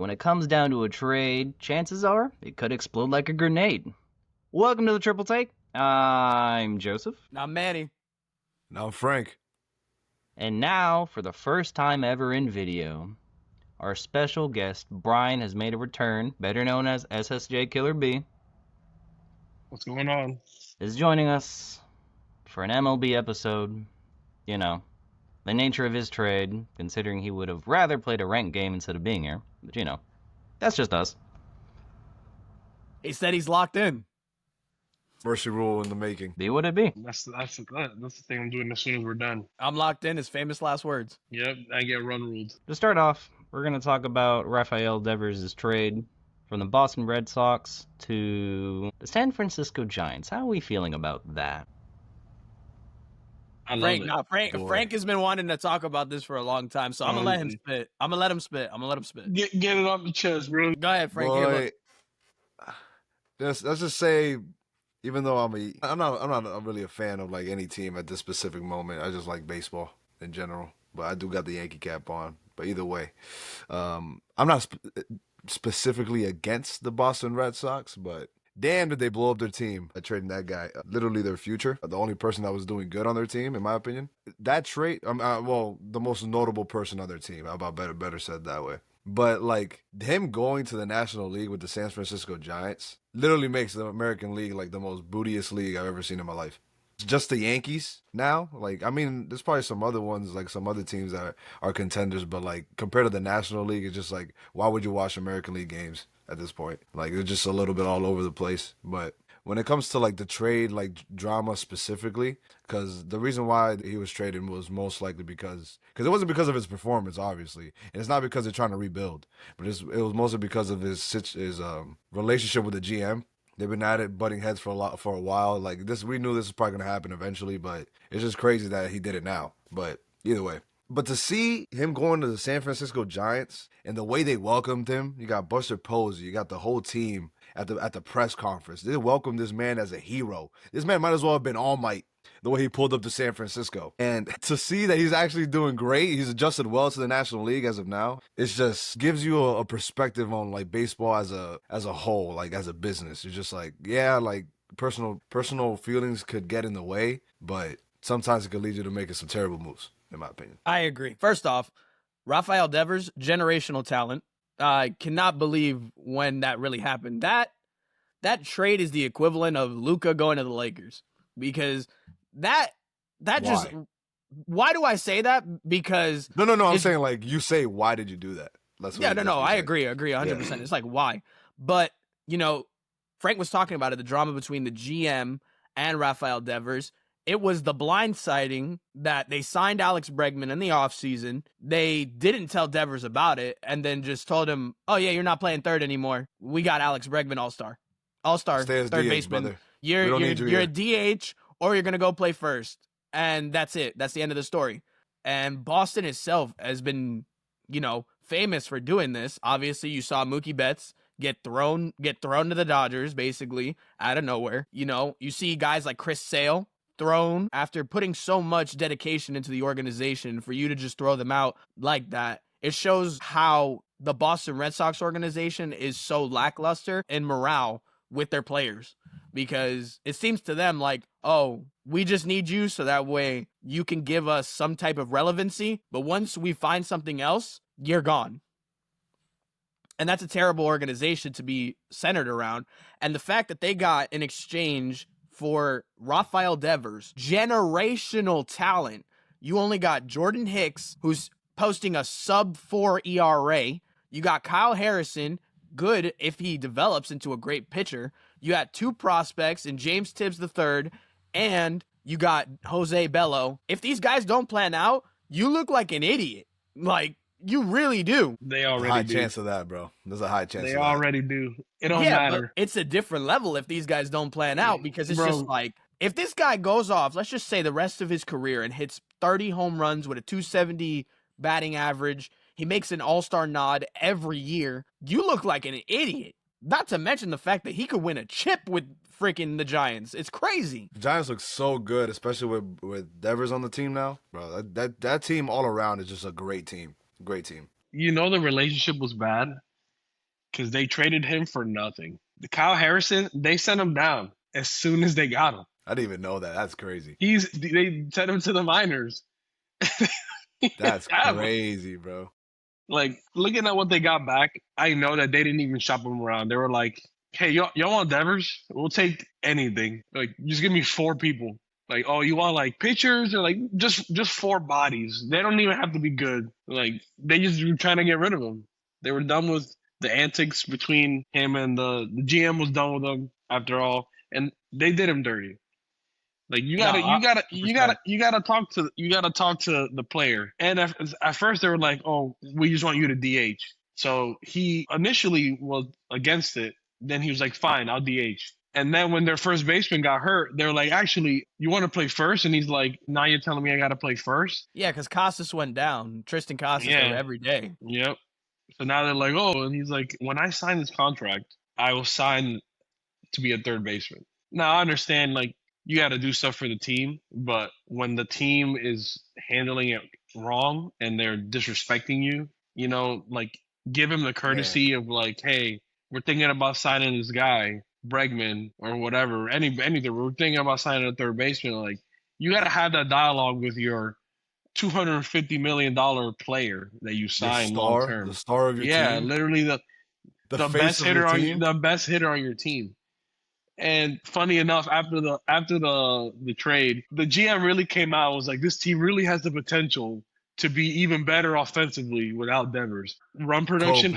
When it comes down to a trade, chances are it could explode like a grenade. Welcome to the Triple Take. I'm Joseph. I'm Manny. Now I'm Frank. And now, for the first time ever in video, our special guest, Bryan, has made a return, better known as SSJKillerBee. What's going on? Is joining us for an MLB episode. You know, the nature of his trade, considering he would have rather played a ranked game instead of being here. But you know, that's just us. He said he's locked in. Mercy rule in the making. Be what it be. That's the thing I'm doing as soon as we're done. I'm locked in, his famous last words. Yep, I get run ruled. To start off, we're going to talk about Rafael Devers' trade from the Boston Red Sox to the San Francisco Giants. How are we feeling about that? I love Frank, it. Frank has been wanting to talk about this for a long time, so I'm gonna let him spit. I'm gonna let him spit. Get it off the chest, bro. Go ahead, Frank. Boy, let's just say, even though I'm not really a fan of like any team at this specific moment. I just like baseball in general, but I do got the Yankee cap on. But either way, I'm not specifically against the Boston Red Sox, but damn did they blow up their team by trading that guy. Literally their future. The only person that was doing good on their team, in my opinion. That trade, the most notable person on their team. How about better said that way. But like him going to the National League with the San Francisco Giants literally makes the American League like the most bootiest league I've ever seen in my life. It's just the Yankees now. Like, I mean, there's probably some other ones, like some other teams that are contenders, but like compared to the National League, it's just like, why would you watch American League games at this point? Like, it's just a little bit all over the place. But when it comes to like the trade, like drama specifically, because the reason why he was traded was most likely because it wasn't because of his performance, obviously, and it's not because they're trying to rebuild, but it was mostly because of his relationship with the GM. They've been at it, butting heads for a while. Like this, we knew this was probably gonna happen eventually, but it's just crazy that he did it now. But either way. But to see him going to the San Francisco Giants and the way they welcomed him, you got Buster Posey, you got the whole team at the press conference. They welcomed this man as a hero. This man might as well have been All Might, the way he pulled up to San Francisco. And to see that he's actually doing great, he's adjusted well to the National League as of now, it just gives you a perspective on like baseball as a whole, like as a business. You're just like, yeah, like personal feelings could get in the way, but sometimes it could lead you to making some terrible moves, in my opinion. I agree. First off, Rafael Devers, generational talent. I cannot believe when that really happened. That trade is the equivalent of Luka going to the Lakers, because that just. Why do I say that? Because no. I'm saying like you say, why did you do that? I agree 100%. Yeah. It's like why, but you know, Frank was talking about it. The drama between the GM and Rafael Devers. It was the blindsiding that they signed Alex Bregman in the offseason. They didn't tell Devers about it and then just told him, oh, yeah, you're not playing third anymore. We got Alex Bregman, all-star, third baseman. Brother. You're a DH or you're going to go play first. And that's it. That's the end of the story. And Boston itself has been, famous for doing this. Obviously, you saw Mookie Betts get thrown to the Dodgers, basically, out of nowhere. You see guys like Chris Sale thrown after putting so much dedication into the organization. For you to just throw them out like that, it shows how the Boston Red Sox organization is so lackluster in morale with their players, because it seems to them like, oh, we just need you so that way you can give us some type of relevancy, but once we find something else, you're gone. And that's a terrible organization to be centered around. And the fact that they got in exchange for Rafael Devers, generational talent. You only got Jordan Hicks, who's posting a sub-4 ERA. You got Kyle Harrison, good if he develops into a great pitcher. You got two prospects in James Tibbs III, and you got Jose Bello. If these guys don't plan out, you look like an idiot. Like, you really do. They already high do. Chance of that, bro. There's a high chance They of that. already do. It don't matter. But it's a different level if these guys don't plan out, because it's just like, if this guy goes off, let's just say the rest of his career, and hits 30 home runs with a 270 batting average, he makes an all-star nod every year, you look like an idiot. Not to mention the fact that he could win a chip with freaking the Giants. It's crazy. The Giants look so good, especially with Devers on the team now. Bro, that team all around is just a great team. Great team. The relationship was bad because they traded him for nothing. The Kyle Harrison, they sent him down as soon as they got him. I didn't even know that. That's crazy. They sent him to the minors. That's crazy, bro. Like, looking at what they got back, I know that they didn't even shop him around. They were like, hey, y'all want Devers? We'll take anything. Like, just give me 4 people. Like, oh, you want like pitchers or like just 4 bodies? They don't even have to be good. Like, they just were trying to get rid of him. They were done with the antics between him and the GM was done with him after all, and they did him dirty. Like, you gotta talk to the player. And at first they were like, oh, we just want you to DH. So he initially was against it. Then he was like, fine, I'll DH. And then when their first baseman got hurt, they're like, actually, you want to play first? And he's like, now you're telling me I got to play first? Yeah, because Casas went down. Tristan Casas every day. Yep. So now they're like, oh, and he's like, when I sign this contract, I will sign to be a third baseman. Now, I understand, like, you got to do stuff for the team, but when the team is handling it wrong and they're disrespecting you, you know, like, give him the courtesy of like, hey, we're thinking about signing this guy, Bregman or whatever, anything. We're thinking about signing a third baseman. Like, you got to have that dialogue with your $250 million player that you signed long term. The star of your team. Yeah, literally the best hitter on your team. And funny enough, after the trade, the GM really came out and was like, this team really has the potential to be even better offensively without Devers. Run production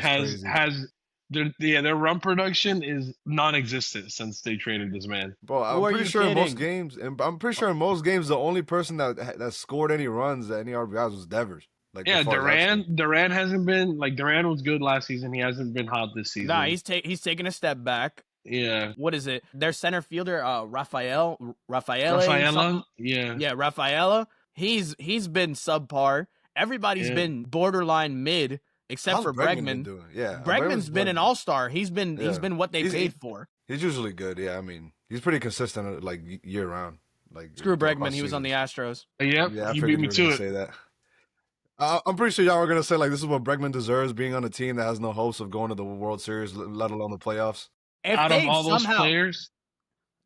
their run production is non-existent since they traded this man. Bro, I'm pretty sure in most games, the only person that scored any runs at any RBIs was Devers. Like, yeah, Duran hasn't been like, Duran was good last season. He hasn't been hot this season. Nah, he's taken a step back. Yeah. What is it? Their center fielder, Rafaela. Yeah, Rafaela. He's been subpar. Everybody's been borderline mid, except for Bregman. Bregman's been an all-star. He's been what they paid for. He's usually good. Yeah, I mean, he's pretty consistent, like, year round. Like, screw Bregman. He was on the Astros. Yep. Yeah, I he figured beat me to it. Say that. I'm pretty sure y'all were gonna say, like, this is what Bregman deserves, being on a team that has no hopes of going to the World Series, let alone the playoffs. Out of all those players,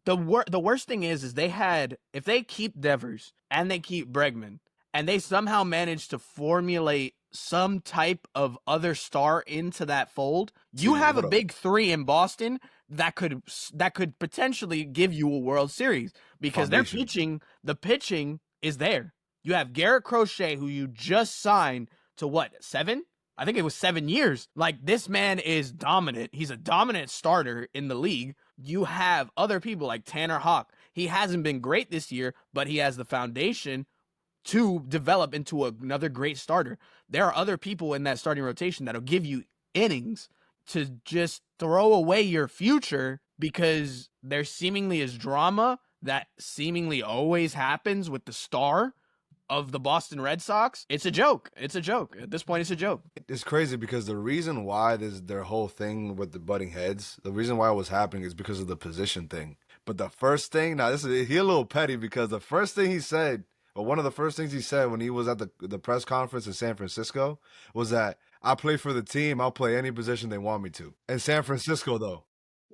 the worst thing is if they keep Devers and they keep Bregman and they somehow manage to formulate some type of other star into that fold, you have a big 3 in Boston that could potentially give you a World Series, because the pitching is there. You have Garrett Crochet, who you just signed to what, 7? I think it was 7 years. Like, this man is dominant. He's a dominant starter in the league. You have other people like Tanner Houck. He hasn't been great this year, but he has the foundation to develop into another great starter. There are other people in that starting rotation that'll give you innings to just throw away your future, because there seemingly is drama that seemingly always happens with the star of the Boston Red Sox. It's a joke. At this point, it's a joke. It's crazy because the reason why their whole thing with the butting heads, the reason why it was happening is because of the position thing. But the first thing, now he's a little petty, because the first thing he said, or one of the first things he said when he was at the press conference in San Francisco, was that I play for the team. I'll play any position they want me to. In San Francisco, though.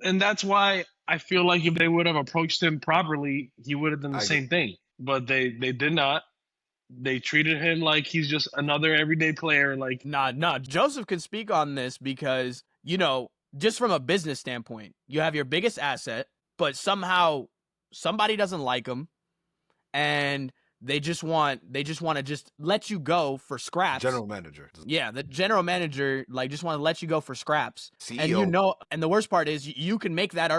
And that's why I feel like if they would have approached him properly, he would have done the same thing. But they did not. They treated him like he's just another everyday player. Like, nah. Joseph could speak on this because, you know, just from a business standpoint, you have your biggest asset, but somehow somebody doesn't like him, and they just want to just let you go for scraps. General manager. Yeah, the general manager just want to let you go for scraps. CEO. And the worst part is you can make that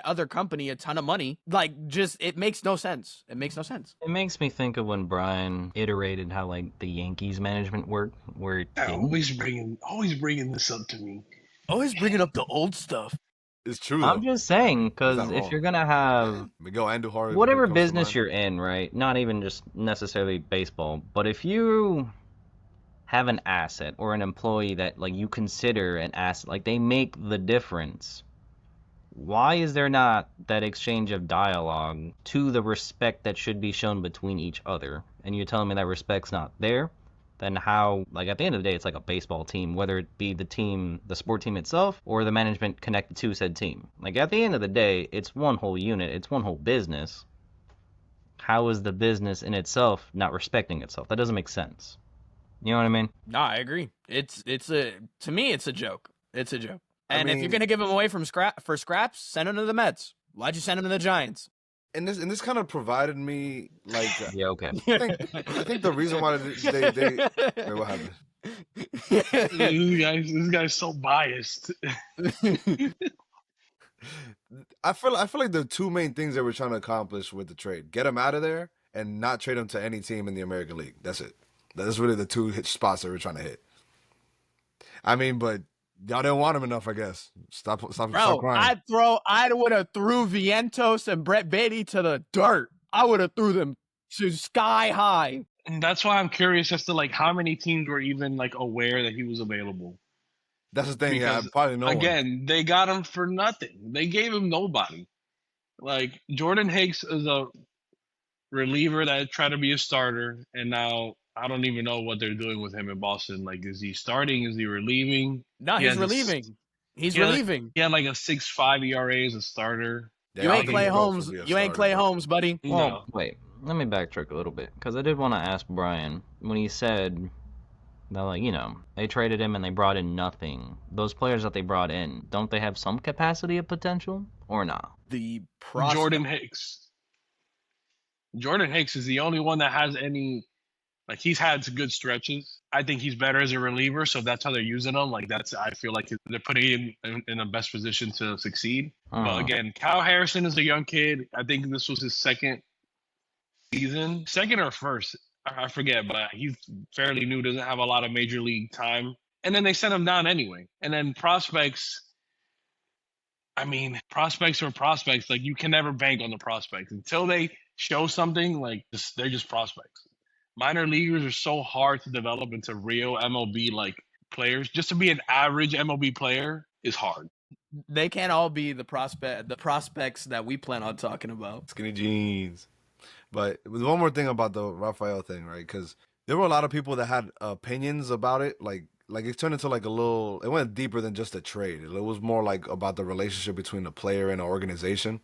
other company a ton of money. It makes no sense. It makes no sense. It makes me think of when Bryan iterated how the Yankees management worked, where always bringing this up to me. Always bringing up the old stuff. It's true. I'm just saying, because if you're gonna have Miguel Andujar, whatever business you're in, right? Not even just necessarily baseball, but if you have an asset or an employee that you consider an asset, they make the difference, why is there not that exchange of dialogue to the respect that should be shown between each other? And you're telling me that respect's not there? then how, like, at the end of the day, it's like a baseball team, whether it be the sport team itself, or the management connected to said team. Like, at the end of the day, it's one whole unit, it's one whole business. How is the business in itself not respecting itself? That doesn't make sense. You know what I mean? No, I agree. To me, it's a joke. It's a joke. I And if you're mean- gonna give him away for scraps, send him to the Mets. Why'd you send him to the Giants? And this kind of provided me like Yeah, okay. I think the reason why they wait, what happened? This guy's so biased. I feel like the two main things they were trying to accomplish with the trade: get him out of there and not trade him to any team in the American League. That's it. That's really the two hit spots they were trying to hit. I mean, but y'all didn't want him enough, I guess. Stop Bro, crying. I would have threw Vientos and Brett Beatty to the dirt. I would have threw them to sky high. And that's why I'm curious as to like how many teams were even like aware that he was available. That's the thing. Yeah, Because, probably no one. Again, they got him for nothing. They gave him nobody. Like Jordan Hicks is a reliever that tried to be a starter, and now I don't even know what they're doing with him in Boston. Like, is he starting? Is he relieving? No, He he's has a relieving. He's yeah, relieving. He had like a 6.5 ERA as a starter. Yeah, You I ain't don't Clay think he'll Holmes. be a You ain't starter, Clay but- Holmes, buddy. Well, No. wait, let me backtrack a little bit, because I did want to ask Bryan, when he said that, like, you know, they traded him and they brought in nothing. Those players that they brought in, don't they have some capacity of potential, or not? The prospect. Jordan Hicks. Jordan Hicks is the only one that has any. Like, he's had some good stretches. I think he's better as a reliever, so that's how they're using him. Like, I feel like they're putting him in the best position to succeed. But again, Kyle Harrison is a young kid. I think this was his second season, second or first. I forget, but he's fairly new, doesn't have a lot of major league time. And then they sent him down anyway. And then prospects, I mean, prospects are prospects. Like, you can never bank on the prospects until they show something. Like, they're just prospects. Minor leaguers are so hard to develop into real MLB like players. Just to be an average MLB player is hard. They can't all be the prospects that we plan on talking about. Skinny jeans. But one more thing about the Rafael thing, right? Because there were a lot of people that had opinions about it. Like it turned into like it went deeper than just a trade. It was more like about the relationship between the player and the organization.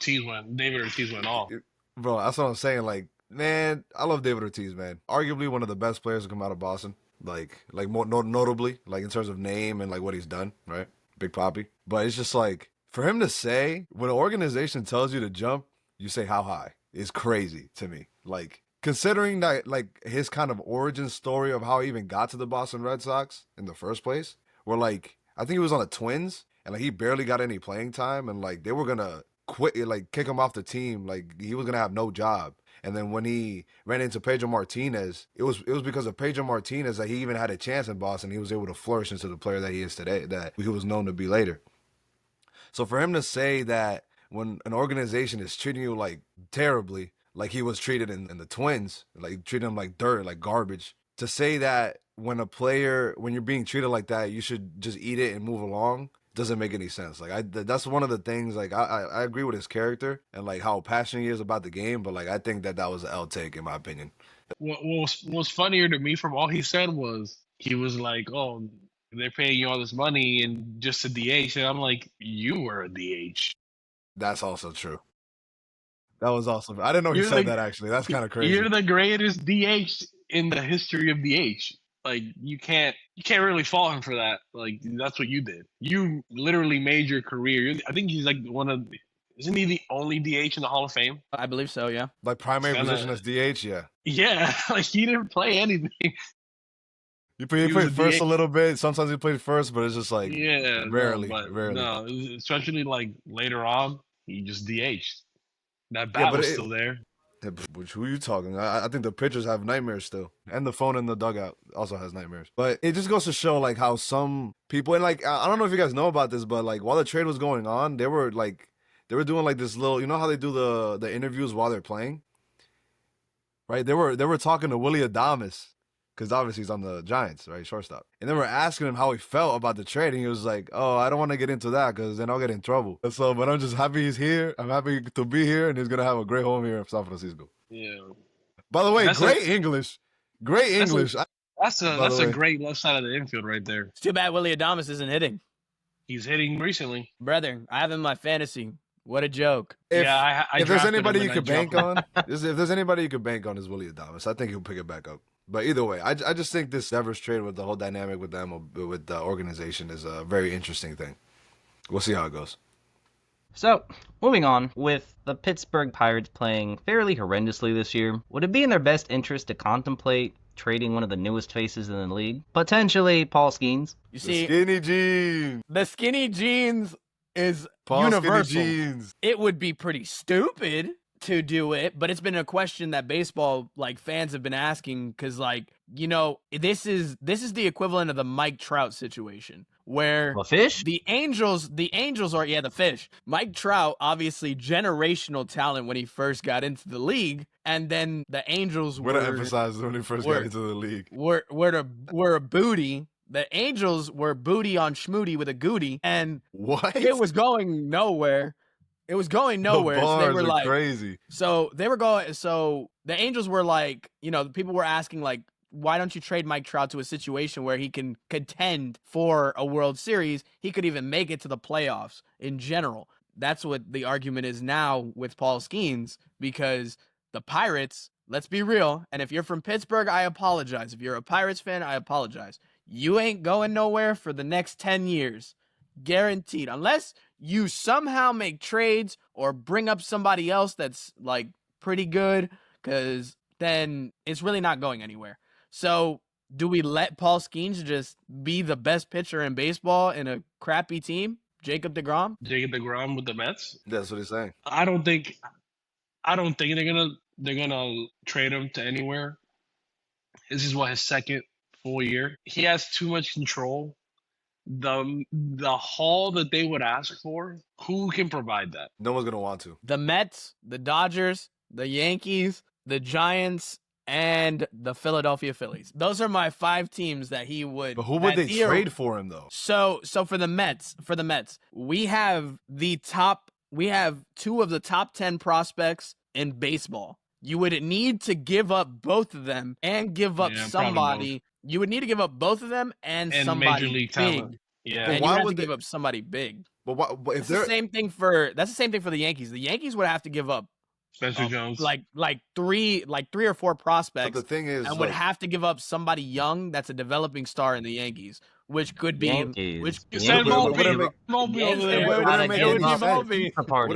David Ortiz went off. Bro, that's what I'm saying. Like, man, I love David Ortiz, man. Arguably one of the best players to come out of Boston. Like more notably, like in terms of name and like what he's done, right? Big Papi. But it's just like, for him to say, when an organization tells you to jump, you say how high, is crazy to me. Like, considering that, like, his kind of origin story of how he even got to the Boston Red Sox in the first place, where, like, I think he was on the Twins, and, like, he barely got any playing time, and, like, they were gonna quit, like, kick him off the team, like, he was gonna have no job. And then when he ran into Pedro Martinez, it was because of Pedro Martinez that he even had a chance in Boston. He was able to flourish into the player that he is today, that he was known to be later. So for him to say that when an organization is treating you like terribly, like he was treated in the Twins, like treating him like dirt, like garbage, to say that when you're being treated like that, you should just eat it and move along, doesn't make any sense. Like, that's one of the things, like, I agree with his character and like how passionate he is about the game, but like I think that was an L take in my opinion. What was funnier to me from all he said was he was like, "Oh, they're paying you all this money and just a DH," and I'm like, "You were a DH." That's also true. That was awesome. I didn't know he You're said like- that actually. That's kind of crazy. You're the greatest DH in the history of DH. Like, you can't really fault him for that. Like, that's what you did. You literally made your career. I think he's like isn't he the only DH in the Hall of Fame? I believe so, yeah. Like primary Kinda- position as DH, yeah. Yeah, like he didn't play anything. He He was played a first DH. a little bit. Sometimes he played first, but it's just like Yeah, rarely. No, especially like later on, he just DH'd. That Yeah, bat but was it- still there. Yeah, which, who are you talking? I think the pitchers have nightmares still, and the phone in the dugout also has nightmares. But it just goes to show like how some people, and like I don't know if you guys know about this, but like while the trade was going on, they were doing like this little, you know how they do the interviews while they're playing, right? They were talking to Willie Adames, because obviously he's on the Giants, right, shortstop, and they were asking him how he felt about the trade, and he was like, "Oh, I don't want to get into that because then I'll get in trouble." So, but I'm just happy he's here. I'm happy to be here, and he's gonna have a great home here in San Francisco. Yeah. By the way, That's great English. Great that's English. That's By the a way, great left side of the infield right there. It's too bad Willie Adames isn't hitting. He's hitting recently. Brother, I have him in my fantasy. What a joke. I if there's drafted him anybody you and I could bank dropped on, if there's anybody you could bank on is Willie Adames. I think he'll pick it back up. But either way, I just think this Devers trade with the whole dynamic with them with the organization is a very interesting thing. We'll see how it goes. So, moving on, with the Pittsburgh Pirates playing fairly horrendously this year, would it be in their best interest to contemplate trading one of the newest faces in the league? Potentially Paul Skeens. You The see, skinny jeans. the skinny jeans is Paul universal. Skinny jeans. It would be pretty stupid to do it, but it's been a question that baseball fans have been asking because this is the equivalent of the Mike Trout situation where A fish? the Angels are the fish. Mike Trout, obviously generational talent when he first got into the league, and then the Angels We're to emphasize when he first got into the league. were a booty. The Angels were booty on schmooty with a goody, and What? it was going nowhere. It was going nowhere. The So they bars were are like, crazy. so they were going. So the Angels were like, people were asking why don't you trade Mike Trout to a situation where he can contend for a World Series? He could even make it to the playoffs in general. That's what the argument is now with Paul Skeens, because the Pirates, let's be real, and if you're from Pittsburgh, I apologize. If you're a Pirates fan, I apologize. You ain't going nowhere for the next 10 years. Guaranteed. Unless you somehow make trades or bring up somebody else that's pretty good, because then it's really not going anywhere. So do we let Paul Skeens just be the best pitcher in baseball in a crappy team? Jacob deGrom? Jacob deGrom with the Mets. That's what he's saying. I don't think they're gonna trade him to anywhere. This is his second full year. He has too much control. The haul that they would ask for, who can provide that? No one's gonna want to. The Mets, the Dodgers, the Yankees, the Giants, and the Philadelphia Phillies. Those are my 5 teams that he would. But who would they trade for him though? So for the Mets, we have 2 of the top 10 prospects in baseball. You would need to give up both of them and give up somebody. You would need to give up both of them and somebody Major League big. talent. Yeah. And you have to give up somebody big. But That's the same thing for the Yankees. The Yankees would have to give up Spencer Jones, like 3 or 4 prospects. But the thing is, and would have to give up somebody young that's a developing star in the Yankees, which could be Yankees. which wouldn't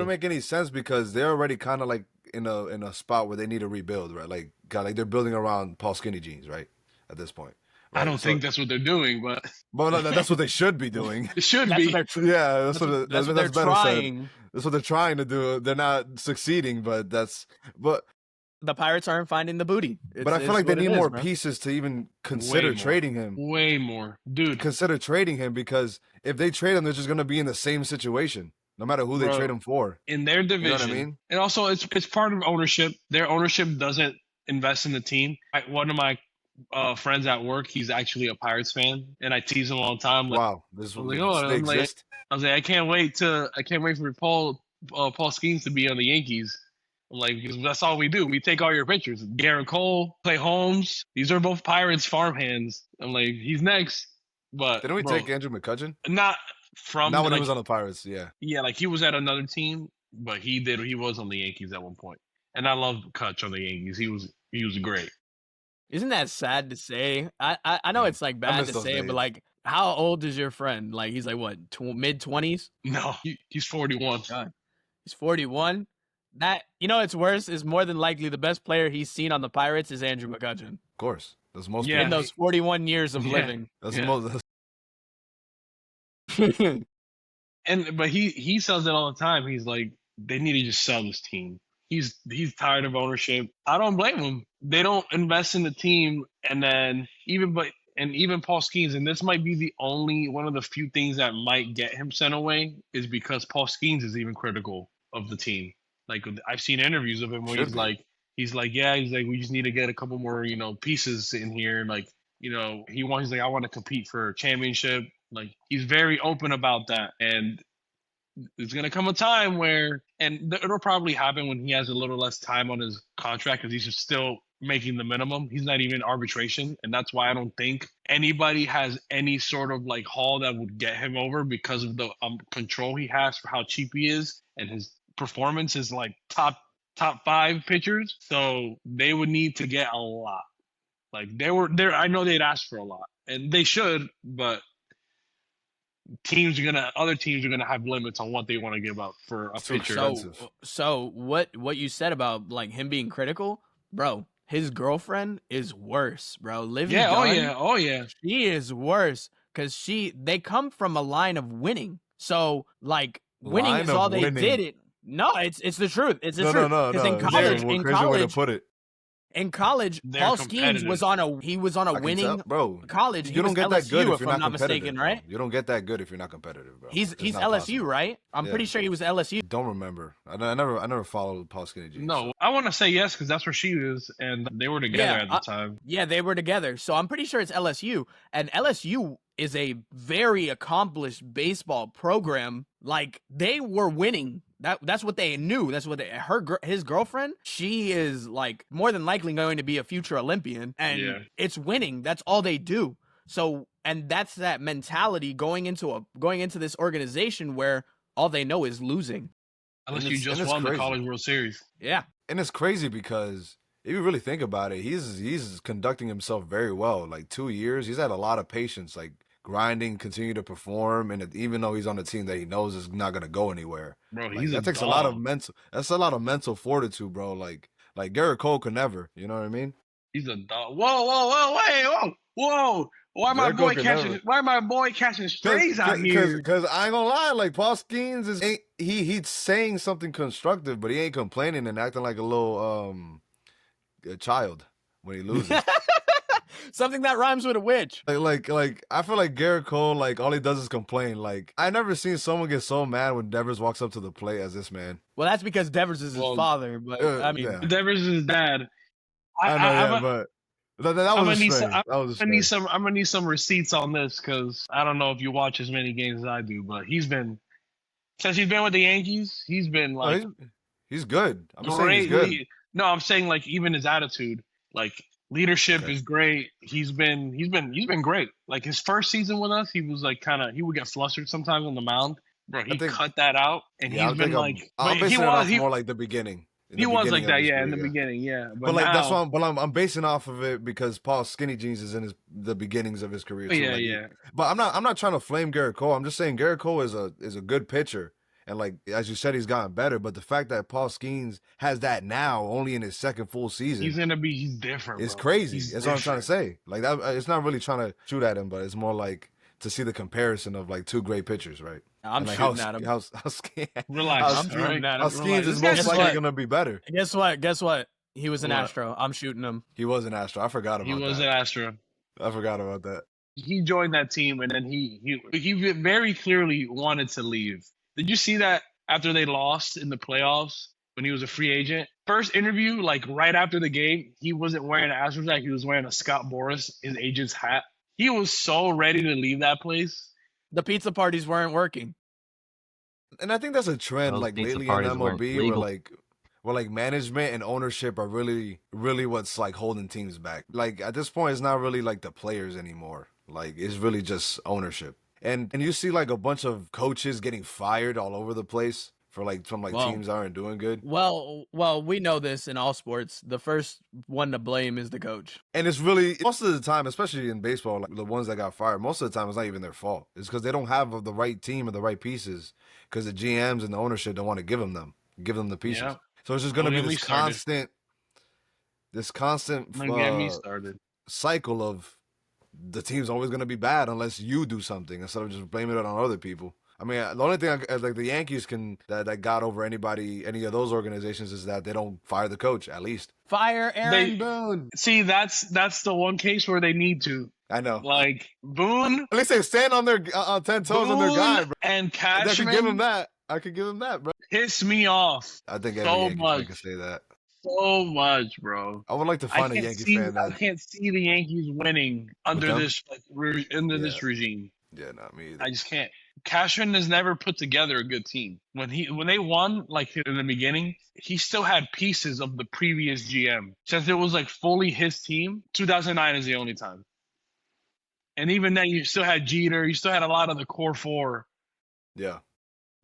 make any sense because they're already kind of in a spot where they need to rebuild, right? Like they're building around Paul Skinny Jeans, right? At this point. Right? I don't think that's what they're doing, but no, that's what they should be doing. It should be. That's That's what they're trying. Said. That's what they're trying to do. They're not succeeding, but the Pirates aren't finding the booty. But I feel like they need more pieces to even consider trading him. Way more, dude. Consider trading him because if they trade him, they're just going to be in the same situation, no matter who they trade him for. In their division, you know what I mean? And also, it's part of ownership. Their ownership doesn't invest in the team. One of my friends at work, he's actually a Pirates fan, and I tease him all the time. Wow, this exist. I was like, I can't wait for Paul Skeens to be on the Yankees. I'm like, because that's all we do. We take all your pictures. Garrett Cole, Clay Holmes. These are both Pirates farmhands. I'm like, he's next. But didn't we take Andrew McCutchen? Not when he was on the Pirates. Yeah. Yeah, he was at another team, but he was on the Yankees at one point. And I love Kutch on the Yankees. He was great. Isn't that sad to say? I know it's bad to say, but how old is your friend? He's what, mid-20s? No, he's 41. God. He's 41. That, it's worse, is more than likely the best player he's seen on the Pirates is Andrew McCutchen. Of course. That's most in those 41 years of living. That's the most. But he says it all the time. He's like, they need to just sell this team. He's tired of ownership. I don't blame him. They don't invest in the team, and then even Paul Skeens, and this might be one of the few things that might get him sent away, is because Paul Skeens is even critical of the team. I've seen interviews of him where he's like, we just need to get a couple more, pieces in here. He's like, I want to compete for a championship. He's very open about that. And there's going to come a time where, and it'll probably happen when he has a little less time on his contract because he's still making the minimum. He's not even in arbitration, and that's why I don't think anybody has any sort of like haul that would get him over because of the control he has for how cheap he is, and his performance is like top 5 pitchers. So they would need to get a lot. Like they were there. I know they'd ask for a lot, and they should, but other teams are gonna have limits on what they want to give up for a It's too pitcher. expensive. So what you said about like him being critical, bro? His girlfriend is worse, bro. Livy Yeah, Dunn, oh yeah. she is worse because they come from a line of winning. So like winning Line is of all they winning. did. No, it's the truth. It's the No, truth. no, no, 'Cause no. in Crazy way to college, put it. in college, They're Paul Skeens competitive. was on a I can winning tell, bro. college. He You don't was get LSU, that good if if you're I'm not not competitive, mistaken, bro. right? You don't get that good if you're not competitive, bro. He's It's not LSU, possible. right? I'm Yeah. pretty sure he was LSU. Don't remember. I never followed Paul Skinny Jeans. No, I want to say yes because that's where she is, and they were together Yeah, at the time. Yeah, they were together. So I'm pretty sure it's LSU. And LSU is a very accomplished baseball program. Like they were winning. That's what they knew. That's what his girlfriend, she is like more than likely going to be a future Olympian, and Yeah. it's winning. That's all they do. So, and that's that mentality going into this organization where all they know is losing. Unless And you it's- just and it's won the crazy. College World Series. Yeah. And it's crazy because if you really think about it, he's conducting himself very well. Like 2 years, he's had a lot of patience, like grinding, continue to perform, and even though he's on a team that he knows is not gonna go anywhere, Bro, like, he's that takes a lot of mental. That's a lot of mental fortitude, bro. Like Garrett Cole could never. You know what I mean? He's a dog. Whoa. Why my Jared Cook boy can catching? never- Why my boy catching strays out here? Because I ain't gonna lie, like Paul Skeens he's saying something constructive, but he ain't complaining and acting like a little a child when he loses. Something that rhymes with a witch. Like I feel like Garrett Cole, like all he does is complain. Like I never seen someone get so mad when Devers walks up to the plate as this man. Well, that's because Devers is his Well, father, but I mean, yeah. Devers is dad. I know, but that I'm was gonna need strange. some- That was I need strange. I'm gonna need some receipts on this because I don't know if you watch as many games as I do, but since he's been with the Yankees, he's been No, like he's good. I'm just saying he's good. great. No, I'm saying like even his attitude, like leadership Okay. is great. He's been great. Like his first season with us, he was like he would get flustered sometimes on the mound. Bro, he think- cut that out, and Yeah, I he's been think like, I'm but he basing it off was more like the beginning. In he the was beginning like of that, his yeah, in the career, beginning, yeah. But like that's now- why I'm basing off of it because Paul Skinny Jeans is in the beginnings of his career too. Yeah, Like, yeah. But I'm not trying to flame Garrett Cole. I'm just saying Garrett Cole is a good pitcher. And like as you said, he's gotten better. But the fact that Paul Skeens has that now only in his second full season he's different. is bro. crazy. He's That's what I'm trying to different. say. Like that, it's not really trying to shoot at him, but it's more like to see the comparison of like two great pitchers, right? I'm And, like, shooting at him. How Skeens Relax, I'm shooting alright? at how him. Skeens is This most guy's likely what? gonna be better. Guess what? He was an What? Astro. I'm shooting him. He was an Astro. I forgot about He was that. an Astro. I forgot about that. He joined that team, and then he very clearly wanted to leave. Did you see that after they lost in the playoffs when he was a free agent? First interview, like right after the game, he wasn't wearing an Astros hat. He was wearing a Scott Boras, his agent's hat. He was so ready to leave that place. The pizza parties weren't working. And I think that's a trend Those like pizza lately in parties weren't MLB legal. where like management and ownership are really what's like holding teams back. Like at this point it's not really like the players anymore. Like it's really just ownership. And you see like a bunch of coaches getting fired all over the place for like from like Well- teams that aren't doing good. Well, we know this in all sports. The first one to blame is the coach. And it's really most of the time, especially in baseball, like the ones that got fired, most of the time it's not even their fault. It's because they don't have the right team and the right pieces because the GMs and the ownership don't want to give them the pieces. Yeah. So it's just going to Don't be get me started. this constant Don't get me started. cycle of the team's always going to be bad unless you do something instead of just blaming it on other people. I mean, the only thing like the Yankees that got over any of those organizations is that they don't fire the coach at least. Fire Aaron They- Boone. See, that's the one case where they need to. I know. Like Boone, At least they stand on their 10 toes on their guy, bro. and I could give him Cashman that. I could give him that, bro. piss me off I think every So Yankee fan much. can say that. so much, bro. I would like to find a Yankee fan I that. can't see the Yankees winning under them? this this regime. Yeah, not me either. I just can't. Cashman has never put together a good team. When they won, like in the beginning, he still had pieces of the previous GM. Since it was like fully his team, 2009 is the only time. And even then, you still had Jeter. You still had a lot of the core four. Yeah,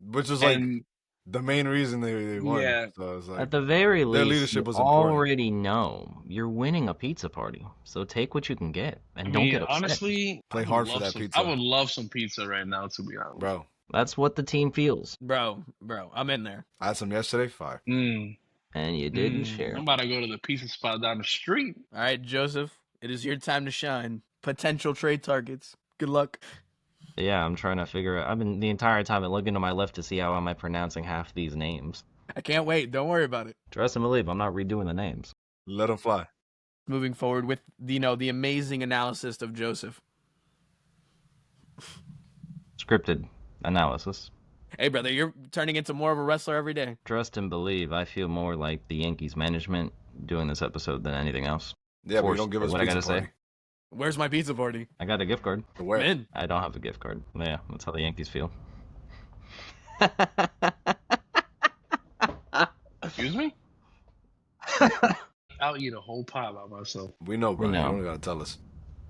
which was And like the main reason they won. Yeah. So it's like At the very their least, leadership you was important. already know you're winning a pizza party. So take what you can get and I don't mean, get upset. honestly, Play I would hard for love that some- pizza. I would love some pizza right now, to be honest. bro. That's what the team feels. Bro, I'm in there. I had some yesterday. Fire. Mm, And you didn't I'm share. about to go to the pizza spot down the street. All right, Joseph, it is your time to shine. Potential trade targets. Good luck. Yeah, I'm trying to figure out. I've been the entire time looking to my left to see how am I pronouncing half these names. I can't wait. Don't worry about it. Trust and believe, I'm not redoing the names. Let them fly. Moving forward with the amazing analysis of Joseph. Scripted analysis. Hey, brother, you're turning into more of a wrestler every day. Trust and believe, I feel more like the Yankees management doing this episode than anything else. Yeah, but you Forced, don't give us what I pizza gotta party. say. Where's my pizza party? I got a gift card. Where? Man, I don't have a gift card. Yeah, that's how the Yankees feel. Excuse me? I'll eat a whole pie by myself. We know, bro. We know. You don't gotta tell us.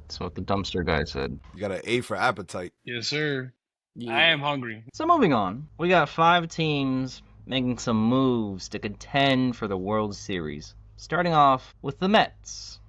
That's what the dumpster guy said. You got an A for appetite. Yes, sir. yeah. I am hungry. So moving on, we got 5 teams making some moves to contend for the World Series. Starting off with the Mets.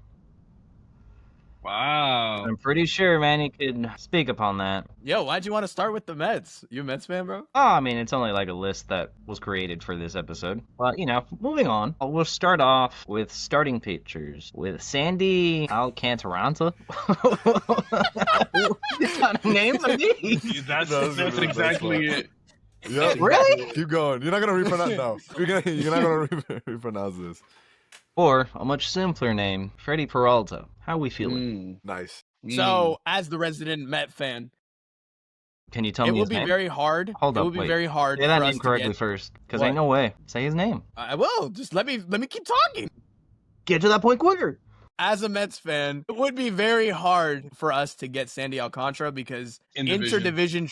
Wow. I'm pretty sure Manny could speak upon that. Yo, why'd you want to start with the Mets? You a Mets fan, bro? Oh, I mean, it's only like a list that was created for this episode. But, you know, moving on. We'll start off with starting pitchers with Sandy Alcantara. What kind of names are these? That's No, this is the best exactly one. it. Yep. Really? Keep going. You're not gonna repronounce. No, you're not gonna repronounce this. Or a much simpler name, Freddie Peralta. How we feeling? Mm. Nice. So, as the resident Met fan, Can you tell it me will his be name? very hard. Hold it up, will be wait. very hard Say for that us name to correctly get. first, because What? ain't no way. Say his name. I will. Just let me keep talking. Get to that point quicker. As a Mets fan, it would be very hard for us to get Sandy Alcantara because interdivision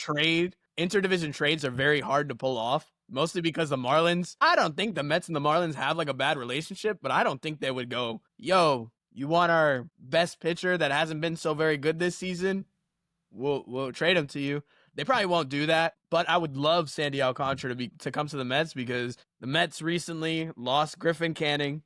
trades are very hard to pull off. Mostly because the Marlins, I don't think the Mets and the Marlins have like a bad relationship, but I don't think they would go, yo, you want our best pitcher that hasn't been so very good this season? We'll trade him to you. They probably won't do that, but I would love Sandy Alcantara to come to the Mets because the Mets recently lost Griffin Canning.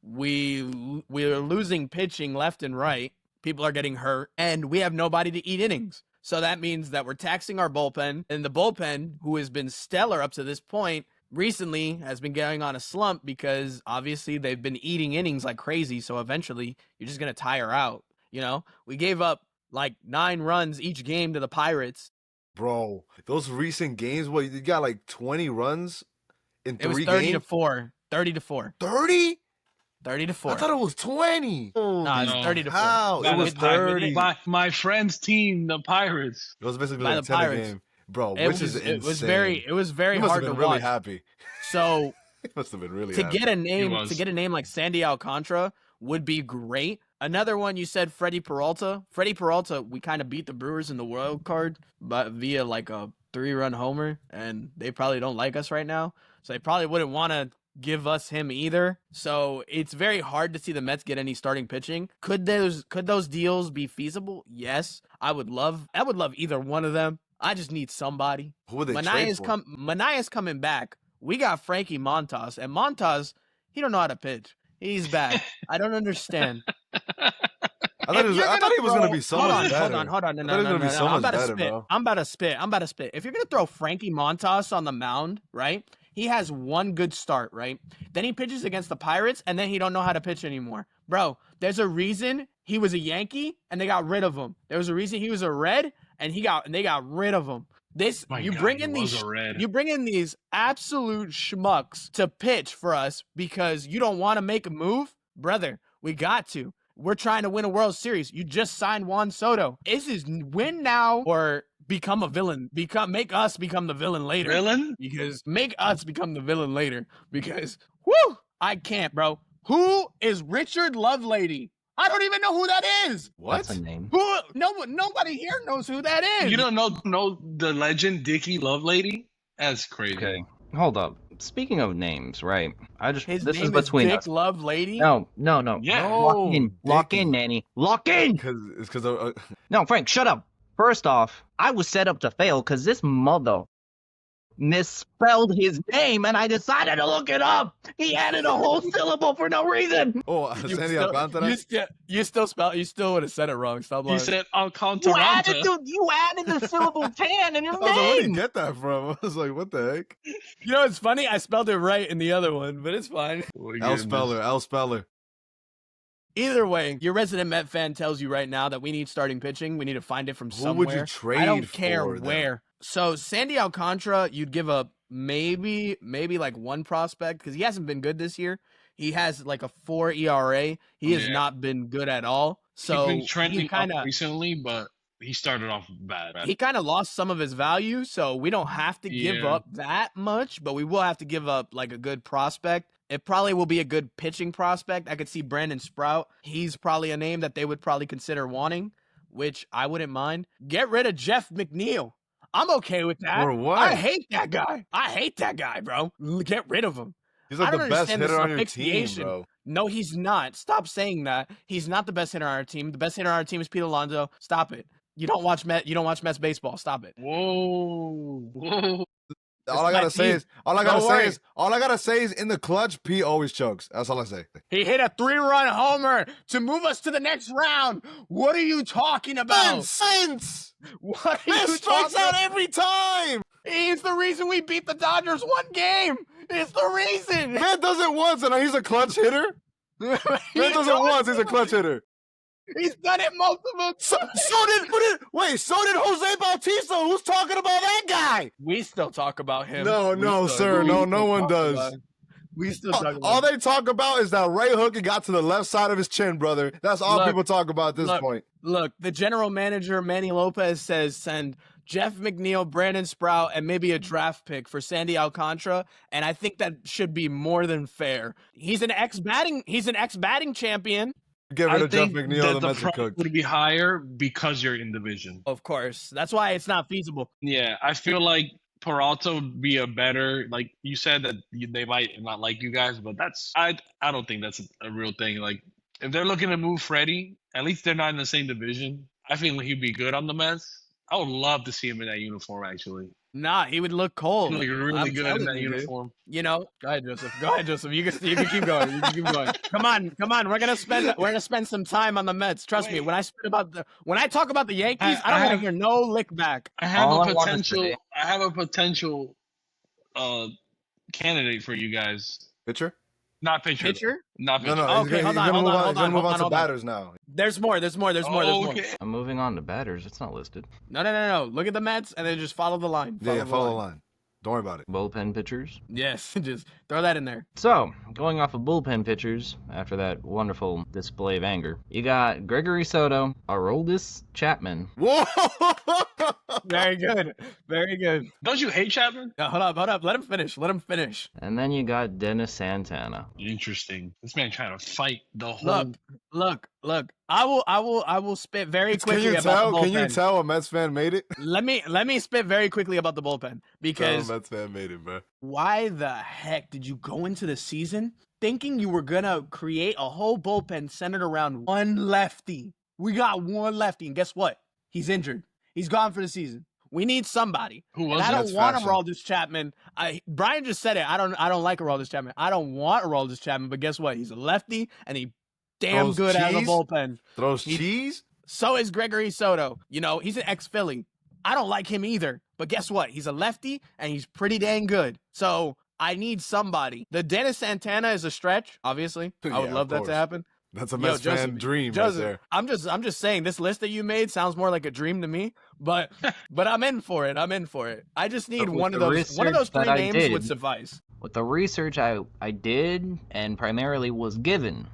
We're losing pitching left and right. People are getting hurt, and we have nobody to eat innings. So that means that we're taxing our bullpen, and the bullpen, who has been stellar up to this point, recently has been going on a slump because obviously they've been eating innings like crazy. So eventually you're just going to tire out. You know, we gave up like 9 runs each game to the Pirates. Bro, those recent games, what, you got like 20 runs in 3 It was games? 30 to 4. 30 to 4. 30? 30 to 4. I thought it was 20. Nah, it's No. 30 to 4. How? It was 30. My friend's team, the Pirates. It was basically By like the 10 a Pirates. game. Bro, It which is insane. it was very He must hard have to been really watch. happy. So He must have been really to happy. get a name was. like Sandy Alcantara would be great. Another one you said, Freddie Peralta. Freddie Peralta, we kind of beat the Brewers in the wild card, but via like a 3-run homer, and they probably don't like us right now, so they probably wouldn't want to give us him either. So it's very hard to see the Mets get any starting pitching. Could those deals be feasible? Yes, I would love either one of them. I just need somebody. Who would they trade for? Manaya's coming back. We got Frankie Montas, and Montas, he don't know how to pitch. He's bad. I don't understand. I thought he was going to be so much better. Hold on. I thought he was gonna be so I'm much about to better, spit. bro. I'm about to spit. If you're going to throw Frankie Montas on the mound, right? He has one good start, right? Then he pitches against the Pirates, and then he don't know how to pitch anymore. Bro, there's a reason he was a Yankee, and they got rid of him. There was a reason he was a Red, and they got rid of him. You bring in these absolute schmucks to pitch for us because you don't want to make a move, brother. We got to. We're trying to win a World Series. You just signed Juan Soto. This is win now or become a villain. Make us become the villain later. Villain? Make us become the villain later. Because whoo, I can't, bro. Who is Richard Lovelady? I don't even know who that is. What? That's a name. Who? Nobody here knows who that is. You don't know the legend Dickie Lovelady? That's crazy. Okay, hold up. Speaking of names, right? His This name is between Dick us. Love Lady. No. Yeah. Lock in, Nanny. Lock in. It's because No, Frank, shut up. First off, I was set up to fail because this mother misspelled his name, and I decided to look it up. He added a whole syllable for no reason. Sandy Alcantara. You still would have said it wrong. Stop lying. He said You added the syllable tan in your I was like, where did name. you get that from? I was like, what the heck? You know, it's funny. I spelled it right in the other one, but it's fine. L Speller. Either way, your resident Met fan tells you right now that we need starting pitching. We need to find it from Who somewhere. would you trade I don't care for, then? where. So Sandy Alcantara, you'd give up maybe like one prospect because he hasn't been good this year. He has like a 4 ERA. He has not been good at all. So he's been trending kind up of recently, but he started off bad. he kind of lost some of his value. So we don't have to give up that much, but we will have to give up like a good prospect. It probably will be a good pitching prospect. I could see Brandon Sprout. He's probably a name that they would probably consider wanting, which I wouldn't mind. Get rid of Jeff McNeil. I'm okay with that. For what? I hate that guy, bro. Get rid of him. He's I like don't the best understand hitter this on your team, asphyxiation. bro. No, he's not. Stop saying that. He's not the best hitter on our team. The best hitter on our team is Pete Alonso. Stop it. You don't watch Mets baseball. Stop it. Whoa. All I gotta say is in the clutch, P always chokes. That's all I say. He hit a 3-run homer to move us to the next round. What are you talking about? Sense. What are Man you strikes talking out about? every time. He's the reason we beat the Dodgers one game. It's the reason. Man does it once, and he's a clutch hitter. Man does it once, he's a clutch hitter. He's done it multiple So times. so did Jose Bautista. Who's talking about that guy? We still talk about him. No, sir. No one does. We still talk about All him. they talk about is that Ray Hooker got to the left side of his chin, brother. That's all people talk about at this point. Look, the general manager, Manny Lopez, says send Jeff McNeil, Brandon Sprout, and maybe a draft pick for Sandy Alcantara, and I think that should be more than fair. He's an ex-batting champion. Get rid I of Jeff think McNeil, that the the Mets are price cooked. would be higher because you're in division. Of course. That's why it's not feasible. Yeah, I feel like Peralta would be a better, like you said that they might not like you guys, but I don't think that's a real thing. Like if they're looking to move Freddie, at least they're not in the same division. I feel like he'd be good on the Mets. I would love to see him in that uniform, actually. Nah, he would look cold. He'd look really good in telling that you, dude. uniform. You know, go ahead, Joseph. You can keep going. You can keep going. Come on. We're gonna spend some time on the Mets. Trust me. When I talk about the Yankees, I don't want to hear no lick back. I have All I a want to potential. say- I have a potential candidate for you guys. Pitcher? Not pitcher. Pitcher? Not pitcher. No. Okay, He's hold gonna on, move hold on. He's gonna move on to hold on. batters now. There's more. Okay. I'm moving on to batters. It's not listed. No. Look at the Mets and then just follow the line. Yeah, follow the line. Don't worry about it. Bullpen pitchers. Yes, just throw that in there. So, going off of bullpen pitchers, after that wonderful display of anger, you got Gregory Soto, Aroldis Chapman. Whoa! Very good. Very good. Don't you hate Chapman? No, hold up. Let him finish. And then you got Dennis Santana. Interesting. This man trying to fight the whole. Look. I will spit very quickly about the bullpen. Can you tell a Mets fan made it? Let me spit very quickly about the bullpen because Mets fan made it, bro. why the heck did you go into the season thinking you were gonna create a whole bullpen centered around one lefty? We got one lefty, and guess what? He's injured. He's gone for the season. We need somebody. Who And was I it? don't That's want fashion. Aroldis Chapman. Brian just said it. I don't like Aroldis Chapman. I don't want Aroldis Chapman, but guess what? He's a lefty and he damn Throws good as a cheese? bullpen. Throws He- cheese? So is Gregory Soto. You know, he's an ex-Philly. I don't like him either. But guess what? He's a lefty and he's pretty dang good. So I need somebody. The Dennis Santana is a stretch, obviously. I Yeah, would love of that course. to happen. That's a Yo, Mets fan Joseph, dream right Joseph, there. I'm just saying this list that you made sounds more like a dream to me, but I'm in for it. I just need But with one of the those research three that I names did- would suffice. With the research I did and primarily was given,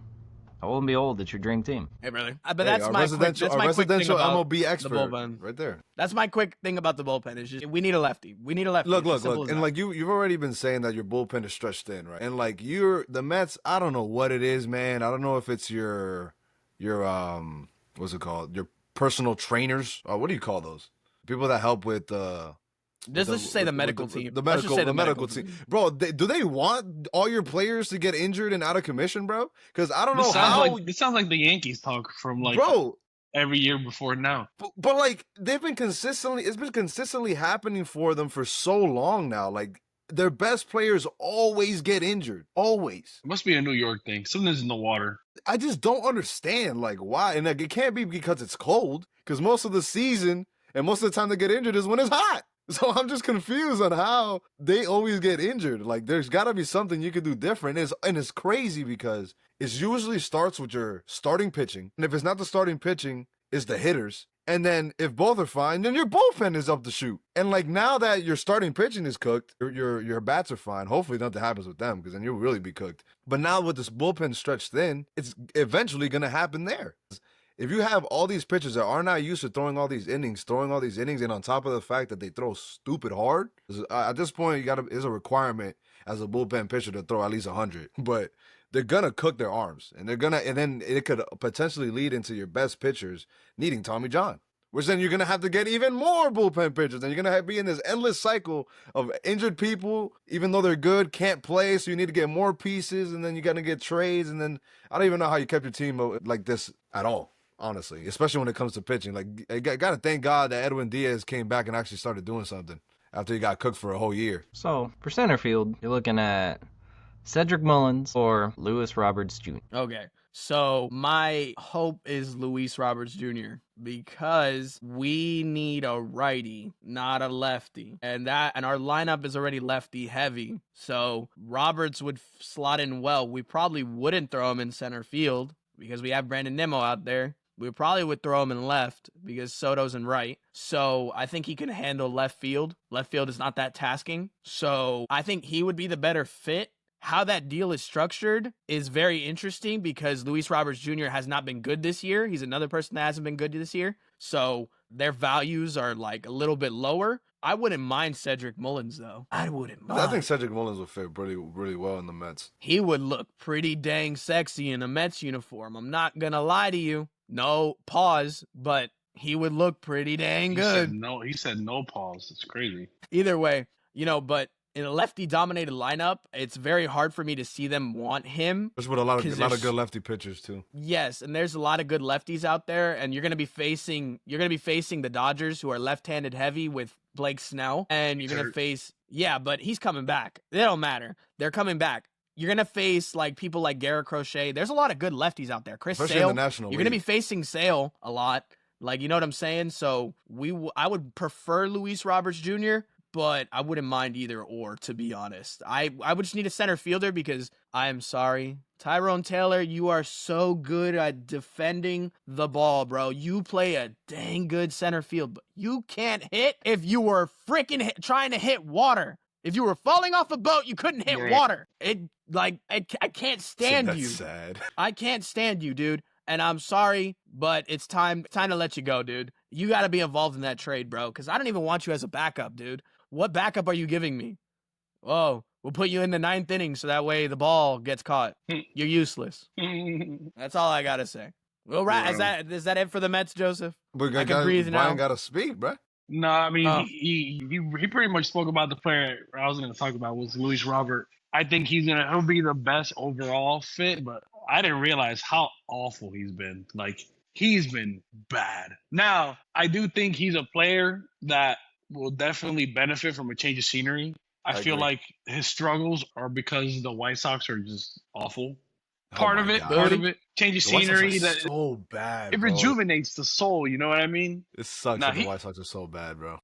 lo and behold, it's your dream team. Hey, brother. But that's my quick thing residential about MLB expert bullpen. right there. That's my quick thing about the bullpen. Is just we need a lefty. We need a lefty. Look, It's as simple as and that. like you've already been saying that your bullpen is stretched thin, right? And like the Mets, I don't know what it is, man. I don't know if it's your your what's it called? Your personal trainers. What do you call those? People that help with Let's just say the medical team. The Let's just say the medical team. Bro, do they want all your players to get injured and out of commission, bro? Because I don't know how. This sounds like the Yankees talk from like bro, every year before now. but like they've been consistently, it's been consistently happening for them for so long now. Like their best players always get injured, always. It must be a New York thing. Something's in the water. I just don't understand like why, and like it can't be because it's cold. Because most of the season and most of the time they get injured is when it's hot. So I'm just confused on how they always get injured. Like there's got to be something you could do different. And it's crazy because it usually starts with your starting pitching. And if it's not the starting pitching, it's the hitters. And then if both are fine, then your bullpen is up to shoot. And like now that your starting pitching is cooked, your bats are fine. Hopefully nothing happens with them because then you'll really be cooked. But now with this bullpen stretched thin, it's eventually going to happen there. If you have all these pitchers that are not used to throwing all these innings, and on top of the fact that they throw stupid hard, at this point, it's a requirement as a bullpen pitcher to throw at least 100. But they're gonna cook their arms, and then it could potentially lead into your best pitchers needing Tommy John, which then you're gonna have to get even more bullpen pitchers, and you're gonna be in this endless cycle of injured people, even though they're good, can't play, so you need to get more pieces, and then you're gonna get trades, and then I don't even know how you kept your team like this at all. Honestly, especially when it comes to pitching. Like, I got to thank God that Edwin Diaz came back and actually started doing something after he got cooked for a whole year. So, for center field, you're looking at Cedric Mullins or Luis Roberts Jr. Okay. So my hope is Luis Roberts Jr. because we need a righty, not a lefty. And our lineup is already lefty heavy. So Roberts would slot in well. We probably wouldn't throw him in center field because we have Brandon Nimmo out there. We probably would throw him in left because Soto's in right. So I think he can handle left field. Left field is not that tasking. So I think he would be the better fit. How that deal is structured is very interesting because Luis Roberts Jr. has not been good this year. He's another person that hasn't been good this year. So their values are like a little bit lower. I wouldn't mind Cedric Mullins, though. I wouldn't mind. I think Cedric Mullins would fit really well in the Mets. He would look pretty dang sexy in a Mets uniform. I'm not going to lie to you. No pause, but he would look pretty dang good. He said no pause. It's crazy. Either way, but in a lefty-dominated lineup, it's very hard for me to see them want him. There's with a lot of good lefty pitchers too. Yes, and there's a lot of good lefties out there, and you're gonna be facing the Dodgers, who are left-handed heavy with Blake Snell, and you're gonna face but he's coming back. They don't matter. They're coming back. You're gonna face like people like Garrett Crochet. There's a lot of good lefties out there. Especially Sale. in the National You're League. gonna be facing Sale a lot. Like, you know what I'm saying? So I would prefer Luis Roberts Jr., but I wouldn't mind either or, to be honest. I would just need a center fielder because I am sorry. Tyrone Taylor, you are so good at defending the ball, bro. You play a dang good center field, but you can't hit if you were freaking trying to hit water. If you were falling off a boat, you couldn't hit water. I can't stand you. That's sad. I can't stand you, dude. And I'm sorry, but it's time to let you go, dude. You got to be involved in that trade, bro, because I don't even want you as a backup, dude. What backup are you giving me? Oh, we'll put you in the 9th inning so that way the ball gets caught. You're useless. That's all I got to say. Well, right, is that it for the Mets, Joseph? I can breathe now. Bryan got to speak, bro. No, I mean, he pretty much spoke about the player I was going to talk about was Luis Robert. I think he'll be the best overall fit, but I didn't realize how awful he's been. Like, he's been bad. Now, I do think he's a player that will definitely benefit from a change of scenery. I feel like his struggles are because the White Sox are just awful. Part of it, change of scenery. That so bad. It rejuvenates the soul. You know what I mean? It sucks that the White Sox are so bad, bro.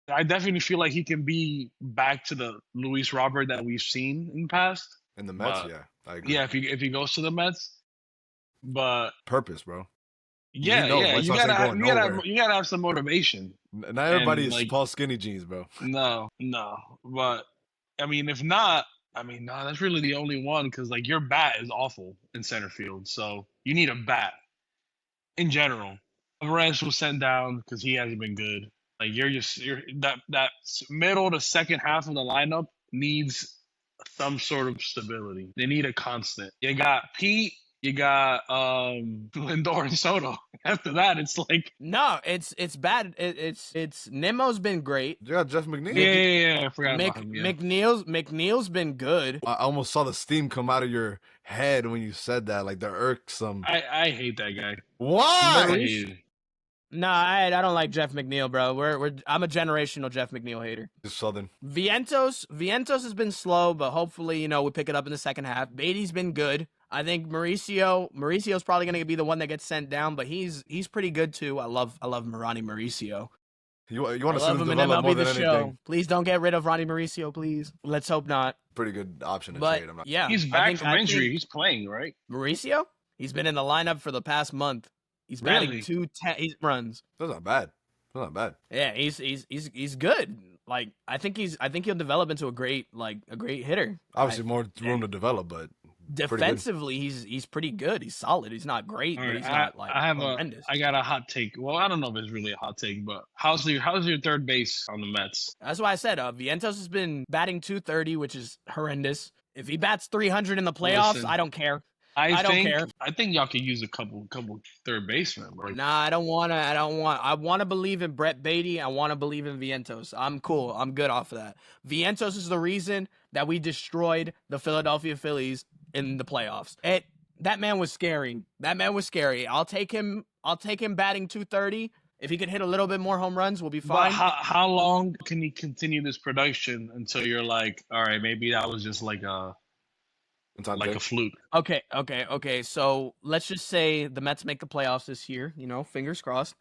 I definitely feel like he can be back to the Luis Robert that we've seen in the past. In the Mets, I agree. Yeah, if he goes to the Mets, but purpose, bro. Yeah, you gotta have some motivation. Not everybody is Paul Skinny Jeans, bro. No, but I mean, if not, no, that's really the only one because like your bat is awful in center field, so you need a bat in general. Alvarez was sent down because he hasn't been good. Like you're that middle to second half of the lineup needs some sort of stability. They need a constant. You got Pete You got Lindor and Soto. After that, it's like No, it's bad. It's Nemo's been great. You got Jeff McNeil. yeah, I forgot about him. Yeah. McNeil's been good. I almost saw the steam come out of your head when you said that, like the irksome. I hate that guy. I Why? hate him. No, I don't like Jeff McNeil, bro. I'm a generational Jeff McNeil hater. Just Southern. Vientos has been slow, but hopefully, we pick it up in the second half. Beatty's been good. I think Mauricio's probably going to be the one that gets sent down, but he's pretty good too. I love Ronnie Mauricio. You want I to see love him him in develop more MLB than The anything. Show. Please don't get rid of Ronnie Mauricio, please. Let's hope not. Pretty good option to But trade. I'm not. yeah, He's back from injury. He's playing, right? Mauricio, he's been in the lineup for the past month. He's batting Really? 210 runs. That's not bad. That's not bad. Yeah, he's good. Like I think he'll develop into a great hitter. Obviously, more room to develop, but Defensively, he's pretty good. He's solid. He's not great, All but right, he's not like horrendous. I got a hot take. Well, I don't know if it's really a hot take, but how's your third base on the Mets? That's why I said Vientos has been batting 230, which is horrendous. If he bats 300 in the playoffs, Listen, I don't care. I don't care. I think y'all could use a couple third basemen. Bro. Nah, I want to believe in Brett Beatty. I want to believe in Vientos. I'm cool. I'm good off of that. Vientos is the reason that we destroyed the Philadelphia Phillies in the playoffs. That man was scary. I'll take him batting 230. If he could hit a little bit more home runs, we'll be fine. But how long can he continue this production until you're like, all right, maybe that was just like a fluke? Okay. So let's just say the Mets make the playoffs this year. Fingers crossed.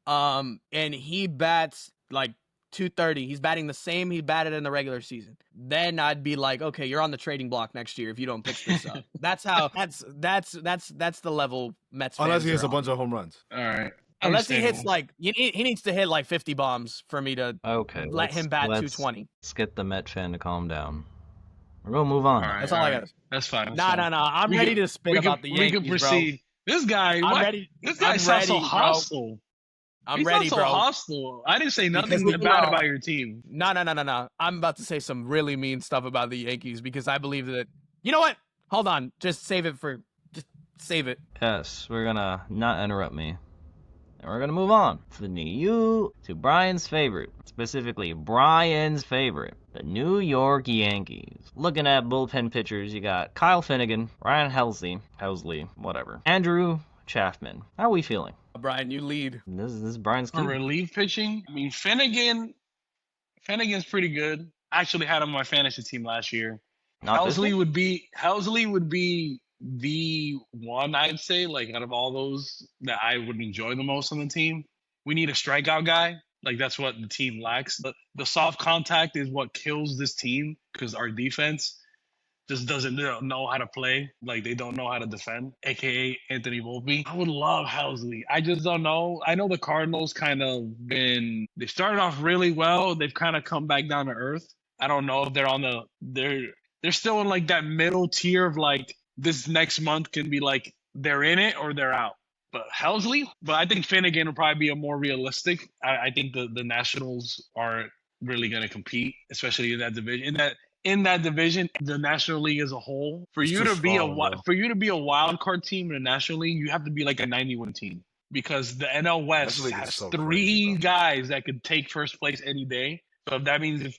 And he bats like 230. He's batting the same he batted in the regular season. Then I'd be like, okay, you're on the trading block next year if you don't fix this up. That's the level Mets fans unless he hits are a bunch of home runs. All right. Unless he hits he needs to hit like 50 bombs for me to let him bat 220. Let's get the Met fan to calm down. We're gonna move on. All right, That's all I got. That's fine. No. I'm ready to spit about the Yankees, we can proceed. Bro. This guy, This guy sounds so hostile. I'm ready, bro. Hostile. I didn't say nothing bad about your team. No. I'm about to say some really mean stuff about the Yankees because I believe that. You know what? Hold on. Just save it. Yes, we're gonna not interrupt me. And we're gonna move on to Brian's favorite, specifically Brian's favorite, the New York Yankees. Looking at bullpen pitchers, you got Kyle Finnegan, Ryan Helsley, whatever, Andrew Chafman. How are we feeling? Brian, you lead. This is Brian's For key. relief pitching, I mean Finnegan's pretty good. I actually had him on my fantasy team last year. Helsley would be the one I'd say, like out of all those that I would enjoy the most on the team. We need a strikeout guy. Like that's what the team lacks. The soft contact is what kills this team because our defense just doesn't know how to play. Like they don't know how to defend, aka Anthony Volpe. I would love Helsley. I just don't know. I know the Cardinals they started off really well. They've kind of come back down to earth. I don't know if they're still in like that middle tier of like this next month can be like they're in it or they're out. But I think Finnegan will probably be a more realistic. I think the Nationals are really going to compete, especially in that division. In that division, the National League as a whole, for you to be a wild card team in the National League, you have to be like a 90-win team because the NL West has three guys that could take first place any day. So if that means if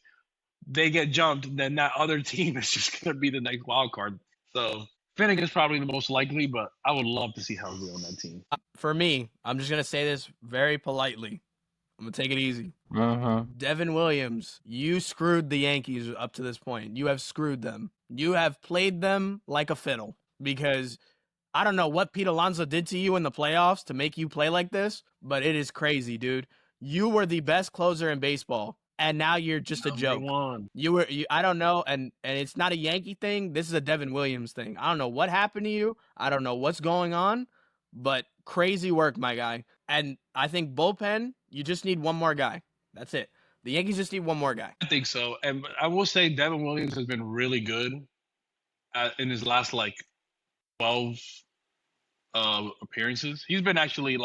they get jumped, then that other team is just going to be the next wild card. So Finnegan's probably the most likely, but I would love to see Helsley on that team. For me, I'm just going to say this very politely. I'm going to take it easy. Devin Williams, you screwed the Yankees up to this point. You have screwed them. You have played them like a fiddle because I don't know what Pete Alonso did to you in the playoffs to make you play like this, but it is crazy, dude. You were the best closer in baseball, and now you're just a joke. I don't know, and it's not a Yankee thing. This is a Devin Williams thing. I don't know what happened to you. I don't know what's going on, but crazy work, my guy. And I think bullpen, you just need one more guy. That's it. The Yankees just need one more guy. I think so. And I will say Devin Williams has been really good in his last, 12 appearances. He's been actually,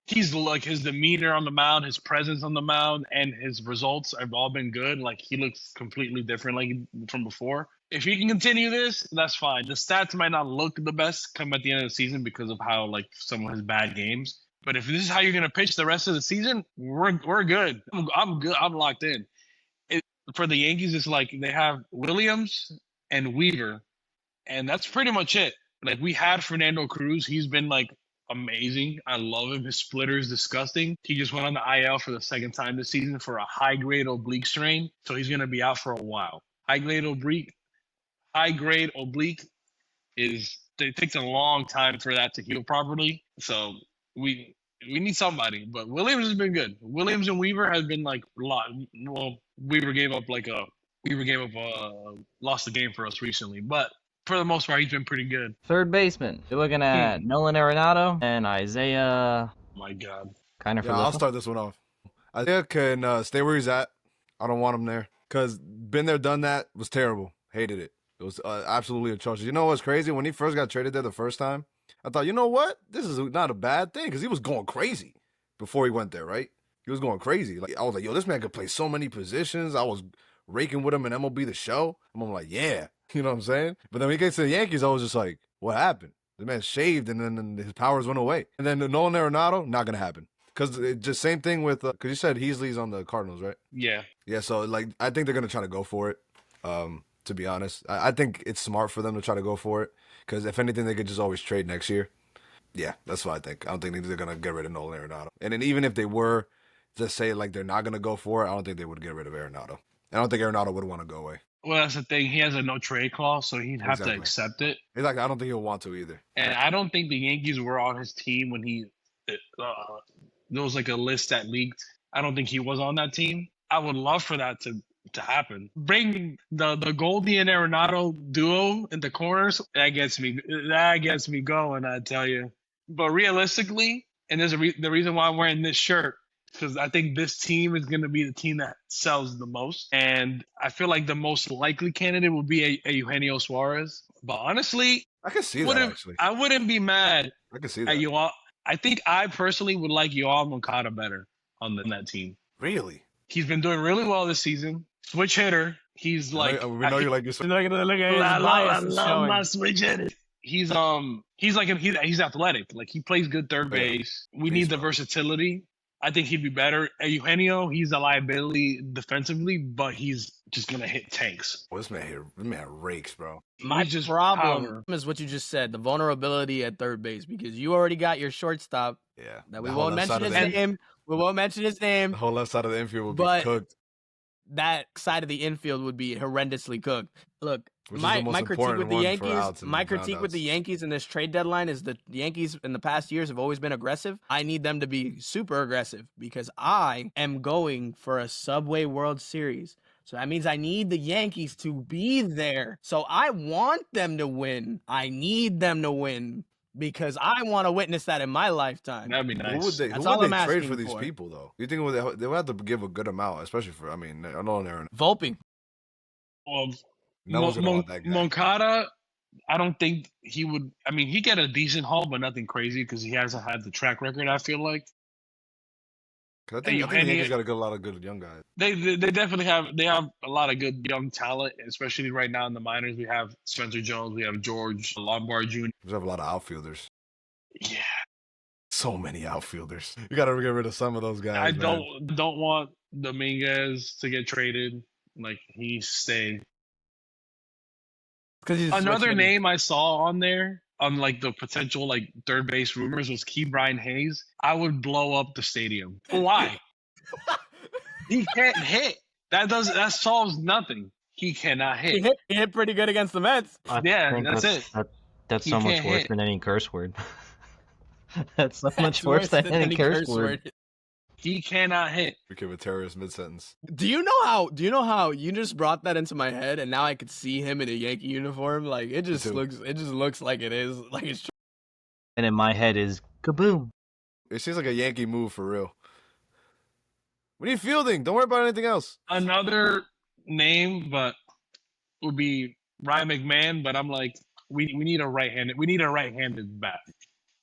he's like his demeanor on the mound, his presence on the mound, and his results have all been good. Like he looks completely different like from before. If he can continue this, that's fine. The stats might not look the best come at the end of the season because of how like some of his bad games. But if this is how you're gonna pitch the rest of the season, we're good. I'm good. I'm locked in. For the Yankees, it's like they have Williams and Weaver, and that's pretty much it. Like we had Fernando Cruz, he's been like amazing. I love him. His splitter is disgusting. He just went on the IL for the second time this season for a high grade oblique strain, so he's gonna be out for a while. High grade oblique is it takes a long time for that to heal properly. So we need somebody. But Williams has been good. Williams and Weaver has been like a lot. Well, Weaver lost the game for us recently, but for the most part, he's been pretty good. Third baseman. You're looking at Nolan Arenado and Isaiah. My God. Kind of. Yeah, I'll start this one off. Isaiah can stay where he's at. I don't want him there because been there, done that. Was terrible. Hated it. It was absolutely atrocious. You know what's crazy? When he first got traded there the first time, I thought, you know what? This is not a bad thing because he was going crazy before he went there, right? He was going crazy. Like I was like, yo, this man could play so many positions. I was raking with him in MLB The Show. I'm like, yeah. You know what I'm saying? But then when he gets to the Yankees, I was just like, what happened? The man shaved and then his powers went away. And then Nolan Arenado, not going to happen. Because just same thing with, because you said Heasley's on the Cardinals, right? Yeah. Yeah, so like I think they're going to try to go for it, to be honest. I think it's smart for them to try to go for it. Because if anything, they could just always trade next year. Yeah, that's what I think. I don't think they're going to get rid of Nolan Arenado. And then even if they were to say like they're not going to go for it, I don't think they would get rid of Arenado. I don't think Arenado would want to go away. Well, that's the thing. He has a no trade clause, so he'd have to accept it. Exactly. I don't think he'll want to either. And I don't think the Yankees were on his team when there was like a list that leaked. I don't think he was on that team. I would love for that to happen. Bring the Goldie and Arenado duo in the corners. That gets me going, I tell you. But realistically, and there's the reason why I'm wearing this shirt, because I think this team is going to be the team that sells the most. And I feel like the most likely candidate would be a Eugenio Suarez. But honestly, I can see that, actually. I wouldn't be mad I can see that. at Yoel. I think I personally would like Yoel Moncada better on that team. Really? He's been doing really well this season. Switch hitter. He's like... we know you like your switch. Look at his love my switch hitter. He's athletic. Like he plays good third base. We need the versatility. I think he'd be better. Eugenio, he's a liability defensively, but he's just gonna hit tanks. Well, this man rakes, bro. My problem is what you just said, the vulnerability at third base, because you already got your shortstop. Yeah. That we won't mention his name. We won't mention his name. The whole left side of the infield would be cooked. That side of the infield would be horrendously cooked. Look, my critique with the Yankees in this trade deadline is that the Yankees in the past years have always been aggressive. I need them to be super aggressive because I am going for a Subway World Series. So that means I need the Yankees to be there. So I want them to win. I need them to win because I want to witness that in my lifetime. That'd be nice. Who would they trade for these people, though? You think they would have to give a good amount, especially for, I know they're... Volpe. Well, no one's gonna want that guy. Moncada, I don't think he would. I mean, he get a decent haul, but nothing crazy because he hasn't had the track record, I feel like. I think the Yankees got a lot of good young guys. They definitely have. They have a lot of good young talent, especially right now in the minors. We have Spencer Jones, we have George Lombard Jr. We have a lot of outfielders. Yeah, so many outfielders. You got to get rid of some of those guys. I don't want Dominguez to get traded. Like he's staying. Another name I saw on there on like the potential like third base rumors was Bryan Hayes. I would blow up the stadium. Why? He can't hit. That solves nothing. He cannot hit. He hit pretty good against the Mets. Yeah, that's it. That's so much worse than any curse word. That's so much worse than any curse word. He cannot hit. Became a terrorist mid-sentence. Do you know how you just brought that into my head and now I could see him in a Yankee uniform? Like it just looks like it is. Like it's and in my head is kaboom. It seems like a Yankee move for real. We need fielding. Don't worry about anything else. Another name, but would be Ryan McMahon, but I'm like, we need a right-handed bat.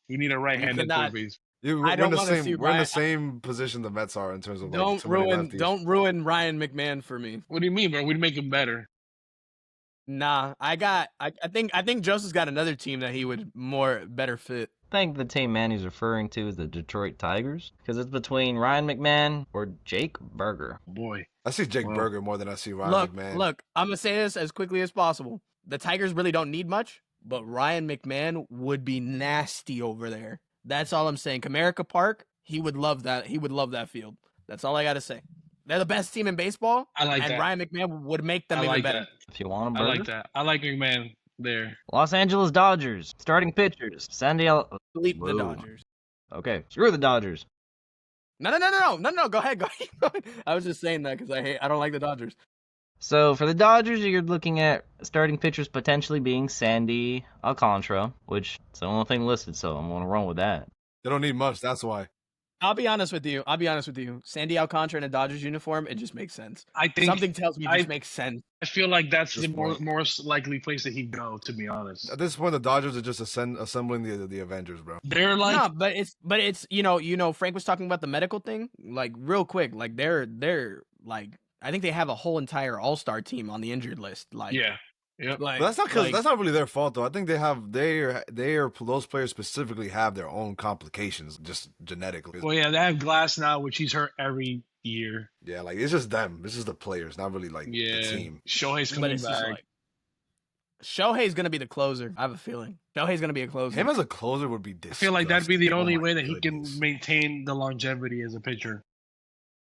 We need a right-handed third base. I don't want to see We're in Ryan. the same position the Mets are in terms of like Don't too many ruin lefties. don't ruin Ryan McMahon for me. What do you mean, bro? We'd make him better. Nah, I think Joseph's got another team that he would better fit. I think the team Manny's referring to is the Detroit Tigers, because it's between Ryan McMahon or Jake Berger. Boy, I see Jake Wow. Berger more than I see Ryan McMahon. Look, I'm gonna say this as quickly as possible. The Tigers really don't need much, but Ryan McMahon would be nasty over there. That's all I'm saying. Comerica Park, he would love that. He would love that field. That's all I gotta say. They're the best team in baseball, I like and that. Ryan McMahon would make them I even like better. that. If you want a I burger. like that. I like McMahon there. Los Angeles Dodgers, starting pitchers. Sandy Sleep the Whoa. Dodgers. Okay, screw the Dodgers. No. Go ahead. I was just saying that because I don't like the Dodgers. So for the Dodgers, you're looking at starting pitchers potentially being Sandy Alcantara, which is the only thing listed, so I'm going to run with that. They don't need much. That's why. I'll be honest with you. Sandy Alcantara in a Dodgers uniform, it just makes sense. I think Something tells me it just makes sense. I feel like that's Just the more likely place that he'd go. To be honest, At this point, the Dodgers are just assembling the Avengers, bro. they're like No, but it's Frank was talking about the medical thing, like real quick, like they're like I think they have a whole entire all-star team on the injured list. Like yeah. Yep. like But like, that's not really their fault though. I think those players specifically have their own complications just genetically. Well, yeah, they have Glass now, which he's hurt every year. Yeah, like it's just them. It's just the players, not really like Yeah, the team. Shohei's but coming it's just back. like Shohei's gonna be the closer. I have a feeling Shohei's gonna be a closer. Him as a closer would be I disgusting. feel like that'd be the Oh only my way that he goodness. can maintain the longevity as a pitcher.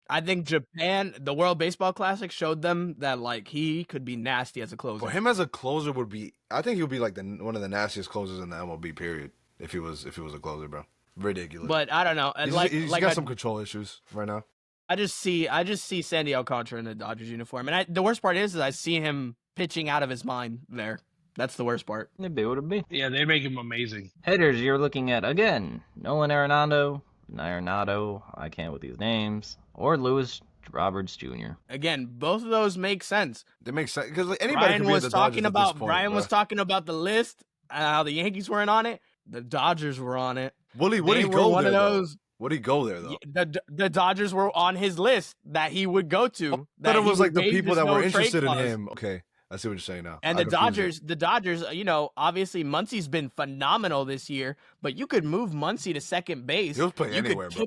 I think Japan, the World Baseball Classic, showed them that like he could be nasty as a closer. For him as a closer would be, I think he would be like one of the nastiest closers in the MLB period if he was a closer, bro. Ridiculous. But I don't know. He's got some control issues right now. I just see Sandy Alcantara in the Dodgers uniform, and the worst part is I see him pitching out of his mind there. That's the worst part. It'd be what it'd be. Yeah, they make him amazing. Hitters, you're looking at, again, Nolan Arenado, I can't with these names, or Luis Roberts Jr. Again, both of those make sense. They make sense because like, anybody Brian can be at was the talking Dodgers at this about point, Brian bro. was talking about the list, how the Yankees weren't on it, the Dodgers were on it. Would he They go were one there? of Though? those. Would he go there though? The Dodgers were on his list that he would go to. But it was like the people that were trade interested in clause. him. Okay, I see what you're saying now. And I the confused Dodgers, obviously Muncy's been phenomenal this year, but you could move Muncy to second base. He'll play you anywhere, could bro.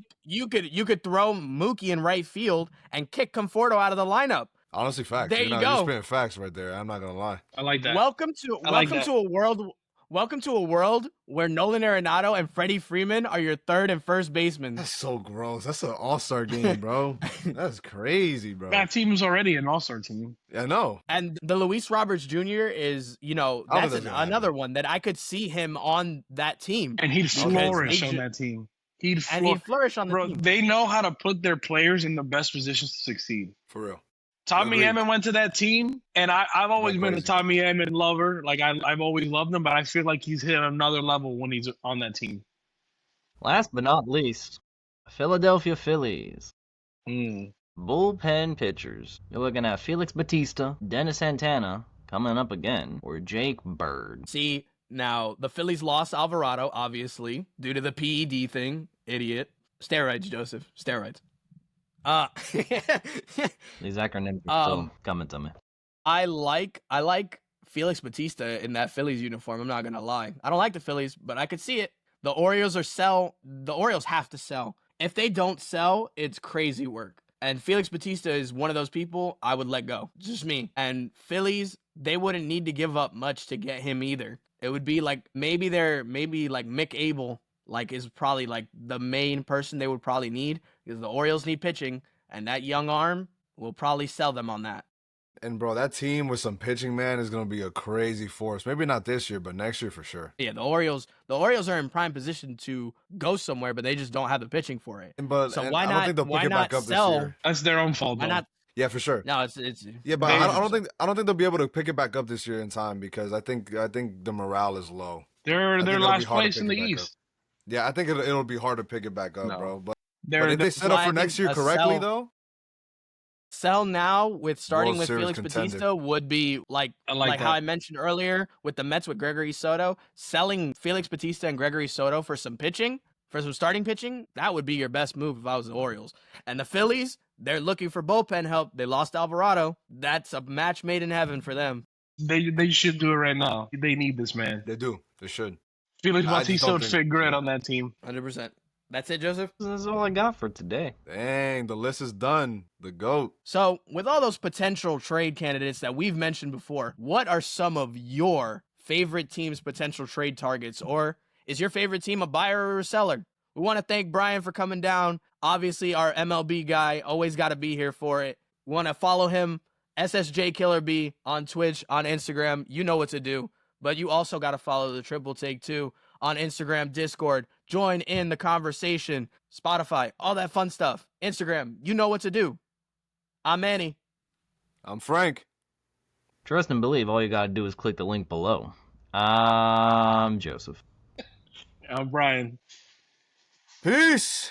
you could throw Mookie in right field and kick Conforto out of the lineup. it. Honestly, facts. There you You're go. spitting facts right there. I'm not gonna lie. I like that. Welcome I like that. to a world where Nolan Arenado and Freddie Freeman are your third and first basemen. That's so gross. That's an all-star game, bro. That's crazy, bro. That team is already an all-star team. I know. And the Luis Roberts Jr. is, I don't think that's that's gonna happen. another one that I could see him on that team. And he'd Because flourish they on ju- that team. He'd And he'd flourish on the Bro, team. they know how to put their players in the best positions to succeed. For real. Tommy Agreed. Edman went to that team, and I've always Went been a crazy. Tommy Edman lover. Like I've always loved him, but I feel like he's hit another level when he's on that team. Last but not least, Philadelphia Phillies. Mm. Bullpen pitchers. You're looking at Felix Batista, Dennis Santana, coming up again, or Jake Bird. See, now the Phillies lost Alvarado, obviously, due to the PED thing. Idiot. Steroids, Joseph. Steroids. These acronyms are still Um, coming to me. I like Felix Batista in that Phillies uniform. I'm not gonna lie. I don't like the Phillies, but I could see it. The Orioles have to sell. If they don't sell, it's crazy work. And Felix Batista is one of those people I would let go. Just me. And Phillies, they wouldn't need to give up much to get him either. It would be like maybe like Mick Abel is probably like the main person they would probably need, because the Orioles need pitching, and that young arm will probably sell them on that. And bro, that team with some pitching, man, is gonna be a crazy force. Maybe not this year, but next year for sure. Yeah, the Orioles are in prime position to go somewhere, but they just don't have the pitching for it. So And why I don't not- think they'll why pick it back not up sell? this year. That's their own fault, Why though. not? Yeah, for sure. No, it's Yeah, but They- I don't think they'll be able to pick it back up this year in time because I think the morale is low. They're think it'll be last hard to place in pick the it back East. Yeah, I think it'll be hard to pick it back up, No. bro. But They're if they set up why for I next think year a correctly, sell- though, Sell now with starting World with Series Felix contender. Batista would be like I like how that. I mentioned earlier with the Mets with Gregory Soto. Selling Felix Batista and Gregory Soto for some pitching for some starting pitching, that would be your best move if I was the Orioles. And the Phillies, they're looking for bullpen help. They lost Alvarado. That's a match made in heaven for them. They should do it right now. They need this man. They do. They should. Felix I just Bautista don't would think- fit great on that team. 100%. That's it, Joseph? This is all I got for today. Dang, the list is done. The GOAT. So, with all those potential trade candidates that we've mentioned before, what are some of your favorite team's potential trade targets? Or is your favorite team a buyer or a seller? We want to thank Bryan for coming down. Obviously, our MLB guy, always got to be here for it. We want to follow him, SSJKillerBee, on Twitch, on Instagram. You know what to do. But you also got to follow the Triple Take too on Instagram, Discord. Join in the conversation, Spotify, all that fun stuff. Instagram, you know what to do. I'm Manny. I'm Frank. Trust and believe, all you gotta do is click the link below. I'm Joseph. I'm Bryan. Peace.